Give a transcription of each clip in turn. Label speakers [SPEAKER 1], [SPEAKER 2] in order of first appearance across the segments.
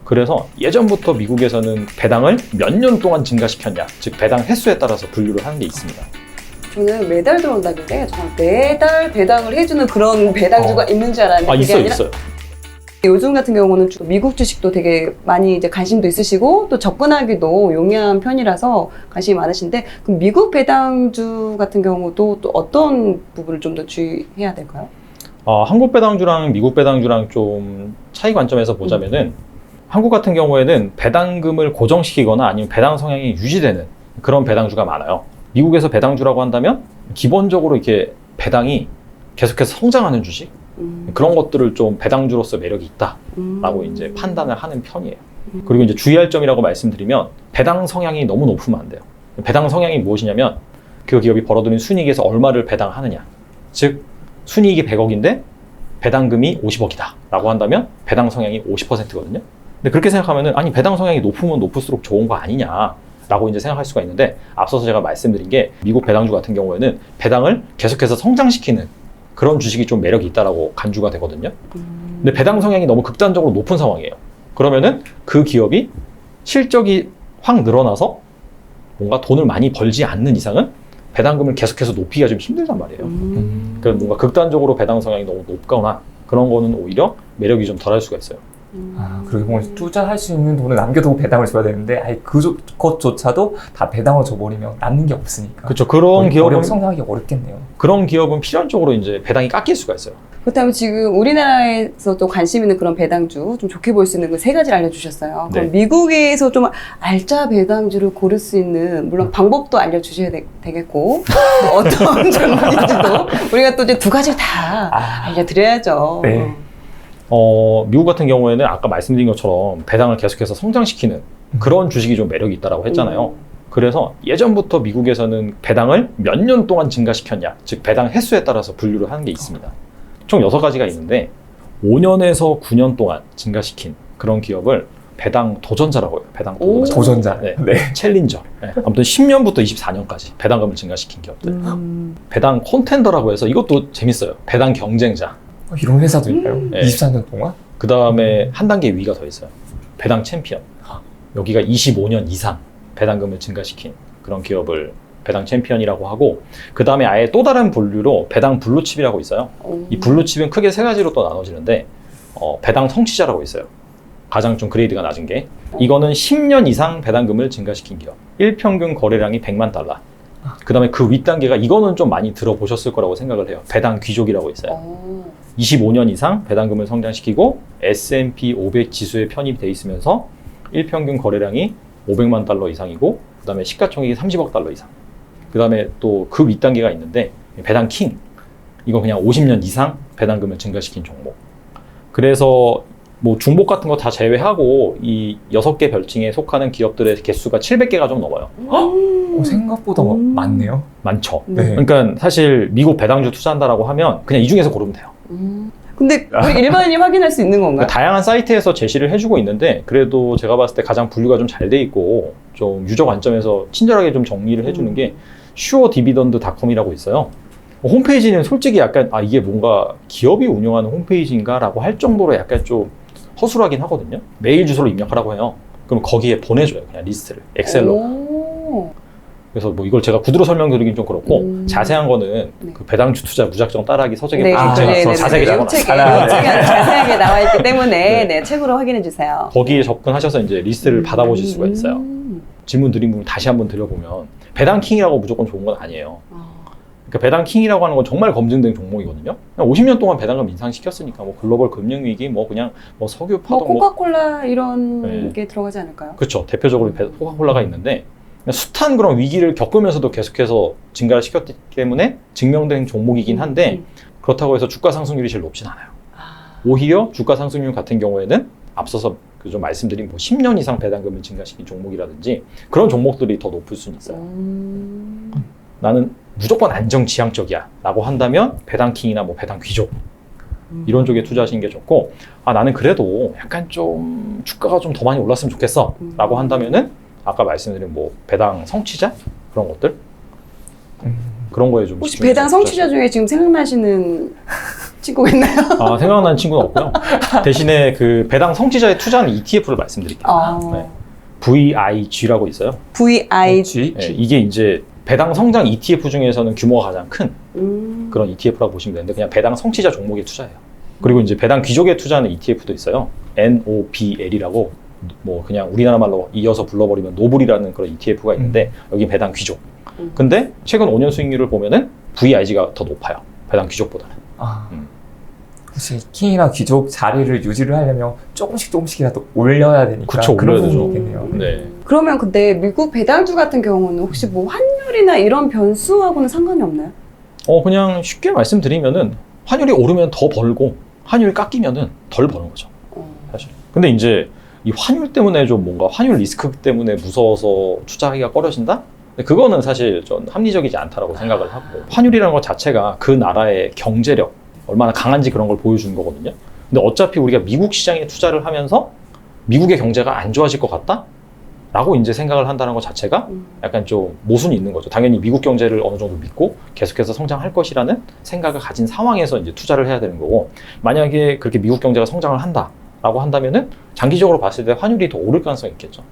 [SPEAKER 1] 그래서 예전부터 미국에서는 배당을 몇 년 동안 증가시켰냐, 즉 배당 횟수에 따라서 분류를 하는 게 있습니다.
[SPEAKER 2] 저는 매달 들어온다길래 정말 매달 배당을 해주는 그런 배당주가 있는 줄 알았는데 그게
[SPEAKER 1] 있어요,
[SPEAKER 2] 아니라
[SPEAKER 1] 있어요.
[SPEAKER 2] 요즘 같은 경우는 미국 주식도 되게 많이 이제 관심도 있으시고 또 접근하기도 용이한 편이라서 관심이 많으신데 그럼 미국 배당주 같은 경우도 또 어떤 부분을 좀 더 주의해야 될까요?
[SPEAKER 1] 한국 배당주랑 미국 배당주랑 좀 차이 관점에서 보자면은 한국 같은 경우에는 배당금을 고정시키거나 아니면 배당 성향이 유지되는 그런 배당주가 많아요. 미국에서 배당주라고 한다면 기본적으로 이렇게 배당이 계속해서 성장하는 주식 그런 것들을 좀 배당주로서 매력이 있다라고 이제 판단을 하는 편이에요. 그리고 이제 주의할 점이라고 말씀드리면 배당 성향이 너무 높으면 안 돼요. 배당 성향이 무엇이냐면 그 기업이 벌어들인 순이익에서 얼마를 배당하느냐. 즉 순이익이 100억인데 배당금이 50억이다 라고 한다면 배당 성향이 50%거든요. 근데 그렇게 생각하면은 아니 배당 성향이 높으면 높을수록 좋은 거 아니냐 라고 이제 생각할 수가 있는데 앞서서 제가 말씀드린 게 미국 배당주 같은 경우에는 배당을 계속해서 성장시키는 그런 주식이 좀 매력이 있다라고 간주가 되거든요. 근데 배당 성향이 너무 극단적으로 높은 상황이에요. 그러면은 그 기업이 실적이 확 늘어나서 뭔가 돈을 많이 벌지 않는 이상은 배당금을 계속해서 높이기가 좀 힘들단 말이에요. 그러니까 뭔가 극단적으로 배당 성향이 너무 높거나 그런 거는 오히려 매력이 좀 덜할 수가 있어요.
[SPEAKER 3] 그렇게 보면 투자할 수 있는 돈을 남겨두고 배당을 줘야 되는데 아예 그것조차도 다 배당을 줘버리면 남는 게 없으니까.
[SPEAKER 1] 그렇죠. 그런 기업은
[SPEAKER 3] 성장하기 어렵겠네요.
[SPEAKER 1] 그런 기업은 필연적으로 이제 배당이 깎일 수가 있어요.
[SPEAKER 2] 그렇다면 지금 우리나라에서 또 관심 있는 그런 배당주 좀 좋게 볼 수 있는 그 세 가지를 알려주셨어요. 그럼 미국에서 좀 알짜 배당주를 고를 수 있는 물론 방법도 알려주셔야 되겠고 어떤 종목인지도 우리가 또 이제 두 가지를 다 알려드려야죠.
[SPEAKER 3] 네.
[SPEAKER 1] 미국 같은 경우에는 아까 말씀드린 것처럼 배당을 계속해서 성장시키는 그런 주식이 좀 매력이 있다고 했잖아요. 그래서 예전부터 미국에서는 배당을 몇 년 동안 증가시켰냐, 즉 배당 횟수에 따라서 분류를 하는 게 있습니다. 총 6가지가 있는데 5년에서 9년 동안 증가시킨 그런 기업을 배당 도전자라고 해요. 배당 도전자.
[SPEAKER 3] 도전자.
[SPEAKER 1] 네.
[SPEAKER 3] 네.
[SPEAKER 1] 챌린저. 네. 아무튼 10년부터 24년까지 배당금을 증가시킨 기업들. 배당 콘텐더라고 해서 이것도 재밌어요. 배당 경쟁자.
[SPEAKER 3] 이런 회사도 있나요?
[SPEAKER 1] 네.
[SPEAKER 3] 24년 동안?
[SPEAKER 1] 그 다음에 한 단계 위가 더 있어요. 배당 챔피언. 여기가 25년 이상 배당금을 증가시킨 그런 기업을 배당 챔피언이라고 하고, 그 다음에 아예 또 다른 분류로 배당 블루칩이라고 있어요. 이 블루칩은 크게 3가지로 또 나눠지는데 배당 성취자라고 있어요. 가장 좀 그레이드가 낮은 게 이거는 10년 이상 배당금을 증가시킨 기업. 일평균 거래량이 100만 달러. 그 다음에 그 윗단계가 이거는 좀 많이 들어보셨을 거라고 생각을 해요. 배당 귀족이라고 있어요. 25년 이상 배당금을 성장시키고 S&P 500 지수에 편입돼 있으면서 일평균 거래량이 500만 달러 이상이고 그 다음에 시가총액이 30억 달러 이상. 그 다음에 또 그 윗단계가 있는데 배당 킹. 이건 그냥 50년 이상 배당금을 증가시킨 종목. 그래서 뭐 중복 같은 거 다 제외하고 이 6개 별칭에 속하는 기업들의 개수가 700개가 좀 넘어요.
[SPEAKER 3] 생각보다 많네요.
[SPEAKER 1] 많죠.
[SPEAKER 3] 네.
[SPEAKER 1] 그러니까 사실 미국 배당주 투자한다라고 하면 그냥 이 중에서 고르면 돼요.
[SPEAKER 2] 근데 우리 일반인이 확인할 수 있는 건가요?
[SPEAKER 1] 다양한 사이트에서 제시를 해주고 있는데 그래도 제가 봤을 때 가장 분류가 좀 잘 돼 있고 좀 유저 관점에서 친절하게 좀 정리를 해주는 게 슈어디비던드닷컴이라고 있어요. 홈페이지는 솔직히 약간 이게 뭔가 기업이 운영하는 홈페이지인가 라고 할 정도로 약간 좀 허술하긴 하거든요. 메일 주소를 입력하라고 해요. 그럼 거기에 보내줘요. 그냥 리스트를 엑셀로. 그래서 뭐 이걸 제가 구두로 설명드리긴 좀 그렇고 자세한 거는 그 배당주 투자 무작정 따라하기 서적에 자세하게
[SPEAKER 2] 자세하게 나와 있기 때문에 책으로 확인해 주세요.
[SPEAKER 1] 거기에 접근하셔서 이제 리스트를 받아보실 수가 있어요. 질문 드린 부분 다시 한번 드려보면 배당 킹이라고 무조건 좋은 건 아니에요. 그러니까 배당 킹이라고 하는 건 정말 검증된 종목이거든요. 50년 동안 배당금 인상시켰으니까 뭐 글로벌 금융위기 뭐 그냥 뭐 석유 파동
[SPEAKER 2] 코카콜라 이런 게 들어가지 않을까요?
[SPEAKER 1] 그렇죠. 대표적으로 코카콜라가 있는데 숱한 그런 위기를 겪으면서도 계속해서 증가를 시켰기 때문에 증명된 종목이긴 한데 그렇다고 해서 주가 상승률이 제일 높진 않아요. 오히려 주가 상승률 같은 경우에는 앞서서 좀 말씀드린 뭐 10년 이상 배당금을 증가시킨 종목이라든지 그런 종목들이 더 높을 수는 있어요. 나는 무조건 안정지향적이야 라고 한다면 배당킹이나 뭐 배당 귀족 이런 쪽에 투자하시는 게 좋고, 나는 그래도 약간 좀 주가가 좀 더 많이 올랐으면 좋겠어 라고 한다면은 아까 말씀드린 뭐 배당 성취자 그런 것들 그런 거에 좀
[SPEAKER 2] 혹시 배당 성취자 중에 지금 생각나시는 친구가 있나요?
[SPEAKER 1] 아, 생각나는 친구는 없고요. 대신에 그 배당 성취자의 투자하는 ETF를 말씀드릴게요. 네. VIG라고 있어요.
[SPEAKER 2] VIG.
[SPEAKER 1] 네, 이게 이제 배당 성장 ETF 중에서는 규모가 가장 큰 그런 ETF라고 보시면 되는데 그냥 배당 성취자 종목에 투자해요. 그리고 이제 배당 귀족에 투자하는 ETF도 있어요. NOBL이라고 뭐 그냥 우리나라 말로 이어서 불러버리면 노블이라는 그런 ETF가 있는데 여기 배당 귀족. 근데 최근 5년 수익률을 보면은 VIG가 더 높아요. 배당 귀족보다는.
[SPEAKER 3] 혹시 킹이나 귀족 자리를 유지를 하려면 조금씩이라도 올려야 되니까
[SPEAKER 1] 그쵸,
[SPEAKER 3] 그런
[SPEAKER 1] 올려야 되죠.
[SPEAKER 3] 부분이 있겠네요.
[SPEAKER 1] 네.
[SPEAKER 2] 그러면 근데 미국 배당주 같은 경우는 혹시 뭐 환율이나 이런 변수하고는 상관이 없나요?
[SPEAKER 1] 그냥 쉽게 말씀드리면은 환율이 오르면 더 벌고 환율이 깎이면은 덜 버는 거죠. 사실. 근데 이제 이 환율 때문에 좀 뭔가 환율 리스크 때문에 무서워서 투자하기가 꺼려진다? 근데 그거는 사실 좀 합리적이지 않다라고 생각을 하고 환율이라는 것 자체가 그 나라의 경제력 얼마나 강한지 그런 걸 보여주는 거거든요. 근데 어차피 우리가 미국 시장에 투자를 하면서 미국의 경제가 안 좋아질 것 같다? 라고 이제 생각을 한다는 것 자체가 약간 좀 모순이 있는 거죠. 당연히 미국 경제를 어느 정도 믿고 계속해서 성장할 것이라는 생각을 가진 상황에서 이제 투자를 해야 되는 거고 만약에 그렇게 미국 경제가 성장을 한다라고 한다면은 장기적으로 봤을 때 환율이 더 오를 가능성이 있겠죠.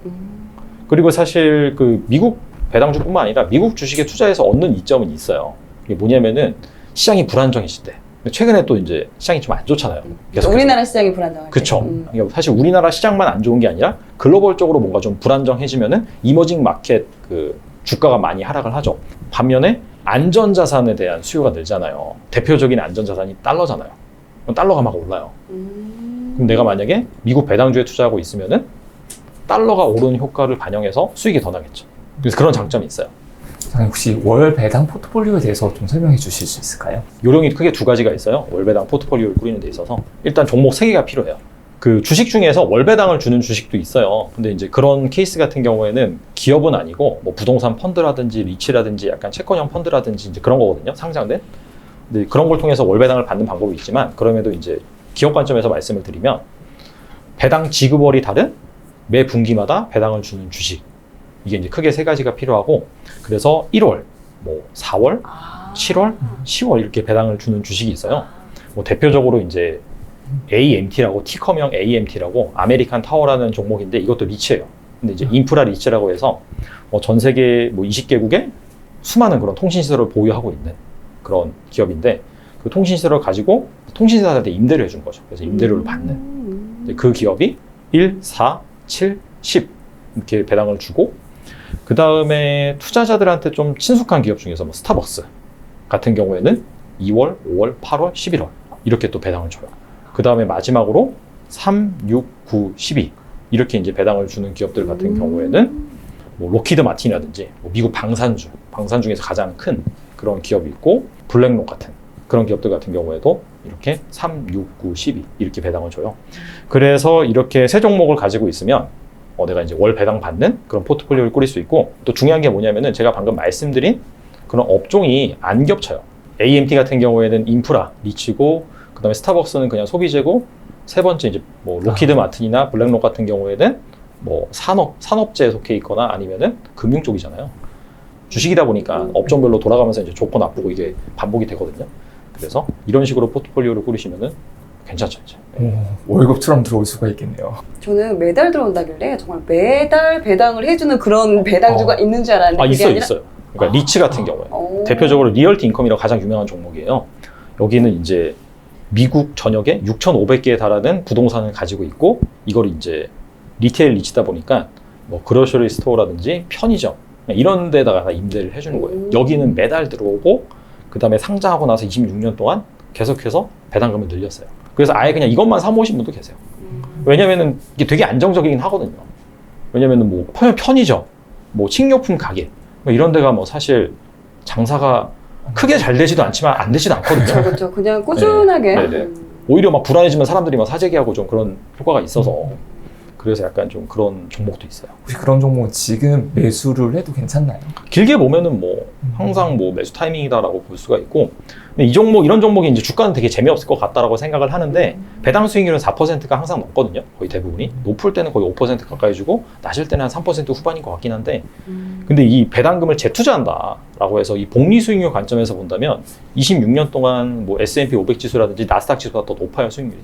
[SPEAKER 1] 그리고 사실 그 미국 배당주뿐만 아니라 미국 주식에 투자해서 얻는 이점은 있어요. 이게 뭐냐면은 시장이 불안정해질 때 최근에 또 이제 시장이 좀 안 좋잖아요. 계속해서.
[SPEAKER 2] 우리나라 시장이 불안정할 때.
[SPEAKER 1] 그쵸. 그러니까 사실 우리나라 시장만 안 좋은 게 아니라 글로벌적으로 뭔가 좀 불안정해지면은 이머징 마켓 그 주가가 많이 하락을 하죠. 반면에 안전자산에 대한 수요가 늘잖아요. 대표적인 안전자산이 달러잖아요. 그럼 달러가 막 올라요. 그럼 내가 만약에 미국 배당주에 투자하고 있으면은 달러가 오르는 효과를 반영해서 수익이 더 나겠죠. 그래서 그런 장점이 있어요.
[SPEAKER 3] 혹시 월 배당 포트폴리오에 대해서 좀 설명해 주실 수 있을까요?
[SPEAKER 1] 요령이 크게 두 가지가 있어요. 월배당 포트폴리오를 꾸리는 데 있어서 일단 종목 3개가 필요해요. 그 주식 중에서 월배당을 주는 주식도 있어요. 근데 이제 그런 케이스 같은 경우에는 기업은 아니고 뭐 부동산 펀드라든지 리츠라든지 약간 채권형 펀드라든지 이제 그런 거거든요. 상장된. 근데 그런 걸 통해서 월배당을 받는 방법이 있지만 그럼에도 이제 기업 관점에서 말씀을 드리면 배당 지급월이 다른 매 분기마다 배당을 주는 주식. 이게 이제 크게 3가지가 필요하고 그래서 1월, 뭐 4월, 7월, 10월 이렇게 배당을 주는 주식이 있어요. 뭐 대표적으로 이제 AMT라고 티커명 AMT라고 아메리칸 타워라는 종목인데 이것도 리츠예요. 근데 이제 인프라 리츠라고 해서 전 세계 뭐 20개국에 수많은 그런 통신시설을 보유하고 있는 그런 기업인데 그 통신시설을 가지고 통신사한테 임대를 해준 거죠. 그래서 임대료를 받는 그 기업이 1, 4, 7, 10 이렇게 배당을 주고 그 다음에 투자자들한테 좀 친숙한 기업 중에서 뭐 스타벅스 같은 경우에는 2월, 5월, 8월, 11월 이렇게 또 배당을 줘요. 그 다음에 마지막으로 3, 6, 9, 12 이렇게 이제 배당을 주는 기업들 같은 경우에는 뭐 로키드 마틴이라든지 뭐 미국 방산 중에서 가장 큰 그런 기업이 있고 블랙록 같은 그런 기업들 같은 경우에도 이렇게 3, 6, 9, 12 이렇게 배당을 줘요. 그래서 이렇게 3종목을 가지고 있으면 내가 이제 월 배당 받는 그런 포트폴리오를 꾸릴 수 있고 또 중요한 게 뭐냐면은 제가 방금 말씀드린 그런 업종이 안 겹쳐요. AMT 같은 경우에는 인프라, 리츠고 그 다음에 스타벅스는 그냥 소비재고 세 번째 이제 뭐 로키드 마틴이나 블랙록 같은 경우에는 뭐 산업재에 속해 있거나 아니면은 금융 쪽이잖아요. 주식이다 보니까 업종별로 돌아가면서 이제 좋고 나쁘고 이게 반복이 되거든요. 그래서 이런 식으로 포트폴리오를 꾸리시면은 괜찮죠, 이제.
[SPEAKER 3] 월급처럼 들어올 수가 있겠네요.
[SPEAKER 2] 저는 매달 들어온다길래 정말 매달 배당을 해주는 그런 배당주가 있는 줄 알았는데 그게
[SPEAKER 1] 있어요,
[SPEAKER 2] 아니라
[SPEAKER 1] 있어요. 그러니까 리츠 같은 경우에 대표적으로 리얼티 인컴이라고 가장 유명한 종목이에요. 여기는 이제 미국 전역에 6,500개에 달하는 부동산을 가지고 있고 이걸 이제 리테일 리츠다 보니까 뭐 그로셔리 스토어라든지 편의점 이런 데다가 다 임대를 해주는 거예요. 여기는 매달 들어오고 그 다음에 상장하고 나서 26년 동안 계속해서 배당금을 늘렸어요. 그래서 아예 그냥 이것만 사모으신 분도 계세요. 왜냐면은 이게 되게 안정적이긴 하거든요. 왜냐면은 뭐 편의점, 뭐 식료품 가게 뭐 이런 데가 뭐 사실 장사가 크게 잘 되지도 않지만 안 되지도 않거든요.
[SPEAKER 2] 그렇죠. 그냥 꾸준하게.
[SPEAKER 1] 오히려 막 불안해지면 사람들이 막 사재기하고 좀 그런 효과가 있어서 그래서 약간 좀 그런 종목도 있어요.
[SPEAKER 3] 혹시 그런 종목은 지금 매수를 해도 괜찮나요?
[SPEAKER 1] 길게 보면은 뭐 항상 뭐 매수 타이밍이다라고 볼 수가 있고, 근데 이 종목 이런 종목이 이제 주가는 되게 재미없을 것 같다라고 생각을 하는데 배당 수익률은 4%가 항상 넘거든요. 거의 대부분이 높을 때는 거의 5% 가까이 주고 낮을 때는 한 3% 후반인 것 같긴 한데, 근데 이 배당금을 재투자한다라고 해서 이 복리 수익률 관점에서 본다면 26년 동안 뭐 S&P 500 지수라든지 나스닥 지수가 더 높아요, 수익률이.